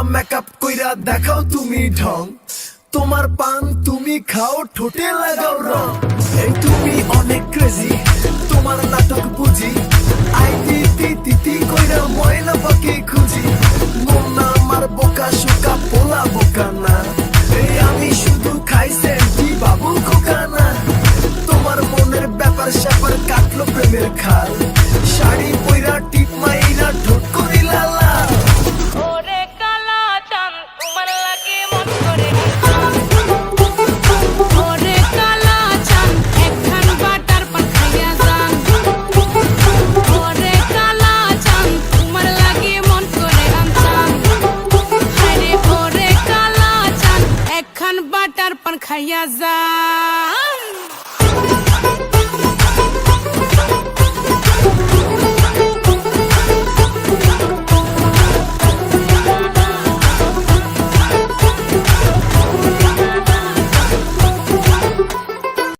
Makeup কইরা দেখাও তুমি ঢং, তোমার পান তুমি খাও ঠোঁটে লাগাও রং। এই তুমি অনেক ক্রেজি, তোমার নাটক বুঝি, আই তিতি তিতি কইরা ময়না পাখি খুঁজি। মন না আমার বোকা শোকা পোলা বোকা না, এই আমি শুধু খাই সেন্টি বাবু খোকা না। তোমার মনের ব্যাপার স্যাপার কাটলো প্রেমের খাল, শাড়ি পইরা টিপ মাইরা ঠোঁট করিলা লাল। ওরে কালা চান তোমার লাগে মন করে, ওরে কালা চান একখান বাটার পান খাইয়া যান। ওরে কালা চান তোমার লাগে মন করে আনতাম, আরে ওরে কালা চান একখান বাটার পান খাইয়া যান।